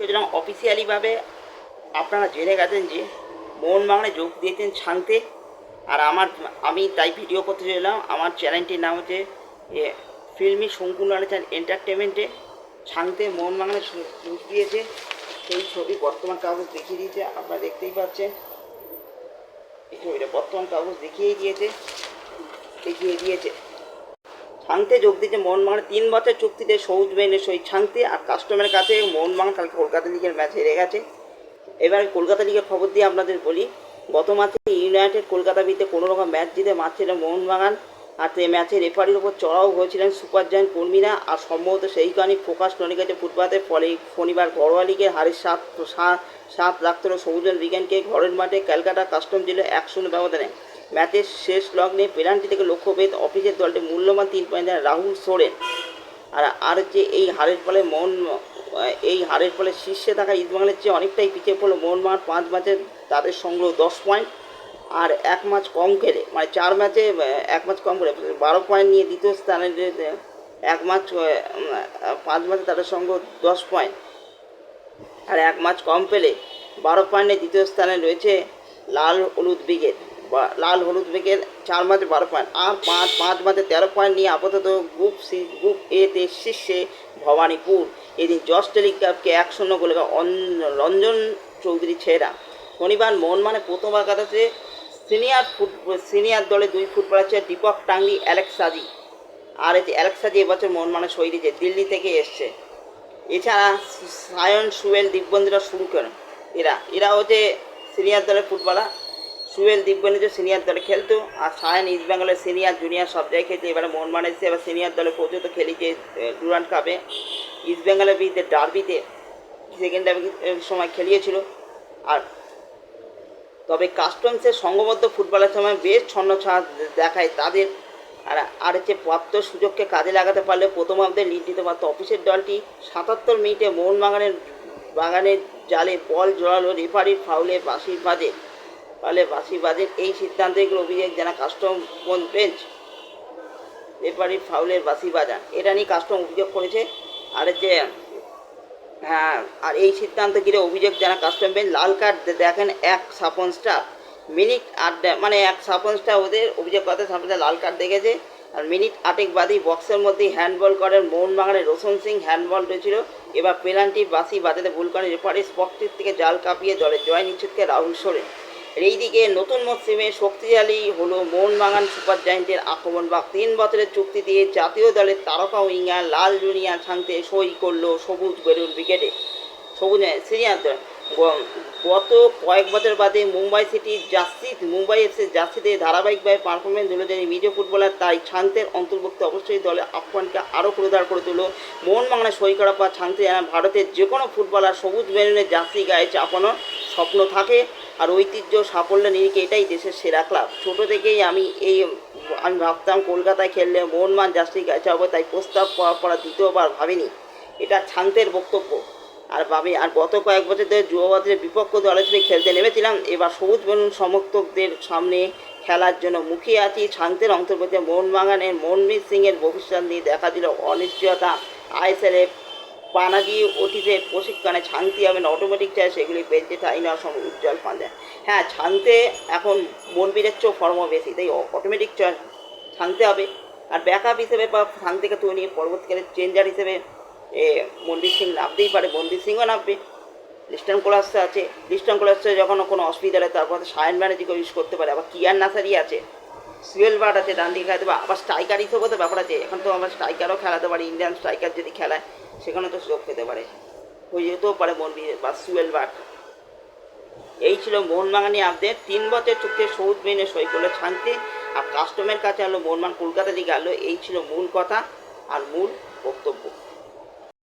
সুতরাং অফিসিয়ালিভাবে আপনারা জেনে গেছেন যে মোহনবাগানে যোগ দিয়েছেন ছাংতে। আর আমি তাই ভিডিও করতে চললাম। আমার চ্যানেলটির নাম হচ্ছে ফিল্মি শঙ্কুর আলোচনা এন্টারটেনমেন্টে। ছাংতে মোহনবাগানে যোগ দিয়েছে সেই ছবি বর্তমান কাগজ দেখিয়ে দিয়েছে, আপনারা দেখতেই পাচ্ছেন। এই ছবিটা বর্তমান কাগজ দেখিয়ে দিয়েছে। ছাংতে যোগ দিয়েছে মোহনবাগানে 3 বছর চুক্তিতে সবুজ বেনের সই ছাংতে। আর কাস্টমারের কাছে মোহনবাগান কালকে কলকাতা লিগের ম্যাচ হেরে গেছে। এবার কলকাতা লিগের খবর দিয়ে আপনাদের বলি, গত ম্যাচে ইউনাইটেড কলকাতা বিতে কোনো রকম ম্যাচ জিতে মারছিল মোহনবাগান। আর এই ম্যাচে রেফারির ওপর চড়াও হয়েছিলেন সুপার জায়ান্ট কর্মীরা। আর সম্ভবত সেই কারণেই ফোকাস টনি গেছে ফুটবলের। ফলে শনিবার ঘরোয়া লিগের হারের সাত রাখতে হলো সবুজের উইকেন্ডকে। ঘরের মাঠে ক্যালকাটা কাস্টম ছিল 1-0 ব্যবধানে। ম্যাচের শেষ লগ্নে পেনাল্টি থেকে লক্ষ্যভেদ অফিসের দলটি মূল্যবান 3 পয়েন্ট দেন রাহুল সোরেন। আর হচ্ছে এই হারের ফলে শীর্ষে থাকা ইস্টবেঙ্গলের চেয়ে অনেকটাই পিছিয়ে পড়লো মোহনবাগান। 5 ম্যাচে তাদের সংগ্রহ 10 পয়েন্ট। আর 1 ম্যাচ কম খেলে, মানে 4 ম্যাচে 1 ম্যাচ কম করে 12 পয়েন্ট নিয়ে দ্বিতীয় স্থানে। 5 ম্যাচে তাদের সংগ্রহ 10 পয়েন্ট। আর 1 ম্যাচ কম পেলে 12 পয়েন্টে দ্বিতীয় স্থানে রয়েছে লাল হলুদ ব্রিগেড। 4 ম্যাচে 12 পয়েন্ট। আর 5 ম্যাচে 13 পয়েন্ট নিয়ে আপাতত গ্রুপ এতে শীর্ষে ভবানীপুর। এদিন জস টেলিগ্রাফকে 1-0 গোলে রঞ্জন চৌধুরী ছেড়া। শনিবার মোহনবাগানে প্রথমবার কাটাচ্ছে সিনিয়র দলে 2 ফুটবলার ছিল দীপক টাংরি, অ্যালেক্স সাজি। আর অ্যালেক্স সাজি এবছর মোহনবাগানে সই দিয়েছে, দিল্লি থেকে এসছে। এছাড়া সায়ন, সুয়েল, দিব্যেন্দুরা শুরু করেন। এরা হচ্ছে সিনিয়র দলের ফুটবলার। সুয়েল, দিব্যেন্দু সিনিয়র দলে খেলতো। আর সায়ন ইস্টবেঙ্গলের সিনিয়র জুনিয়র সব জায়গায় খেলছে। এবারে মোহনবাগানে এসে এবার সিনিয়র দলে পৌঁছত খেলিছে ডুরান্ড কাপে। ইস্টবেঙ্গলের বিরুদ্ধে ডার্বিতে সেকেন্ড ডার্বির সময় খেলিয়েছিল। আর তবে কাস্টমসের সংঘবদ্ধ ফুটবলের সময় বেশ ছন্নছাড় দেখায় তাদের। আর হচ্ছে প্রাপ্ত সুযোগকে কাজে লাগাতে পারলে প্রথমার্ধে লিড দিতে পারত অফিসের দলটি। 77 মিনিটে মোহনবাগানের জালে বল জড়ালো রেফারির ফাউলে বাঁশি বাজে। এই সিদ্ধান্তের অভিযোগ জানা কাস্টম বেঞ্চ। রেফারির ফাউলের বাঁশি বাজা, এটা নিয়ে কাস্টম অভিযোগ করেছে। আর হচ্ছে আর এই সিদ্ধান্ত ঘিরে অভিযোগ জানা কাস্টম বেঞ্চ। লাল কার্ড দেখেন 1 সাপন স্টার মিনিট 8, মানে 1 সাপন স্টার ওদের অভিযোগ করতে সাপোজ লাল কার্ড দেখেছে। আর মিনিট 8 বাদেই বক্সের মধ্যেই হ্যান্ডবল করেন মোহনবাগানের রোশন সিং। হ্যান্ডবল হয়েছিল। এবার পেনাল্টি বাঁশি বাজাতে ভুল করেন রেফারি। স্পটটির থেকে জাল কাঁপিয়ে দলে জয় নিশ্চিতকে রাহুল সোরেন। এইদিকে নতুন মরশুমে শক্তিশালী হলো মোহনবাগান সুপার জায়েন্টের আক্রমণ। 3 বছরের চুক্তি দিয়ে জাতীয় দলের তারকা উইঙ্গার লাল জুনিয়র ছাংতে সই করলো সবুজ বেলুন উইকেটে। সিনিয়র দল গত কয়েক বছর বাদে মুম্বাই এফসি জার্সিতে ধারাবাহিকভাবে পারফরমেন্স দিল যে মিডিয়া ফুটবলার, তাই ছাংতের অন্তর্ভুক্ত অবশ্যই দলের আহ্বানকে আরও প্রদার করে তুলল। মোহনবাগানে সই করার পর ছাংতে ভারতের যে কোনো ফুটবলার সবুজ বেলুনের জার্সি গায়ে চাপানোর স্বপ্ন থাকে। আর ঐতিহ্য সাফল্যের নিরিখে এটাই দেশের সেরা ক্লাব। ছোটো থেকেই আমি ভাবতাম কলকাতায় খেললে মোহনবাগান জার্সি গায়ে চাপাবো, তাই প্রস্তাব পাওয়ার পর দ্বিতীয়বার ভাবিনি। এটা ছাংতের বক্তব্য। আর গত কয়েক বছর ধরে যুববাদের বিপক্ষ দলের হিসেবে খেলতে নেমেছিলাম। এবার সবুজ বেলুন সমর্থকদের সামনে খেলার জন্য মুখিয়ে আছি। ছাংতের অন্তর্গত মোহনবাগানের মনমিত সিংয়ের ভবিষ্যৎ নিয়ে দেখা দিল অনিশ্চয়তা। আইএসএলে পানাজি ওটিসের প্রশিক্ষণে ছাংতে হবে না অটোমেটিক চায়, সেগুলি বেঞ্চে ঠাঁই নেওয়ার সময় উজ্জ্বল পাঞ্জা। হ্যাঁ, ছাংতে এখন মনবীরের চেয়েও ফর্মও বেশি, তাই অটোমেটিক চয়েস ছাংতে হবে। আর ব্যাকআপ হিসেবে বা ছাংতেকে তৈরি নিয়ে পরবর্তীকালে চেঞ্জার হিসেবে মনদীপ সিং নামতেই পারে, মনদীপ সিংও নামবে। লিস্টন কোলাসে যখন কোনো অসুবিধা হয় তারপর সায়ন ব্যানার্জিকে ইউজ করতে পারে। আবার কিয়ান নাসারি আছে, সুয়েল বার্ড আছে, ডান দিকে খেলাতে পারে। আবার স্ট্রাইকার হিসেবেও তো ব্যাপার আছে, এখন তো আমরা স্ট্রাইকারও খেলাতে পারি। ইন্ডিয়ান স্ট্রাইকার যদি খেলায় সেখানে তো সুযোগ পেতে পারে, হয়ে যেতেও পারে মনবীর বা সুয়েল বার্ড। এই ছিল মোহনবাগানি আপডেট। 3 বছর চুক্তির সবুজ বেলুনে সই করলো ছাংতে। আর কাস্টমের কাছে আলো মোহনবাগান কলকাতা লিগে আলো। এই ছিল মূল কথা আর মূল বক্তব্য।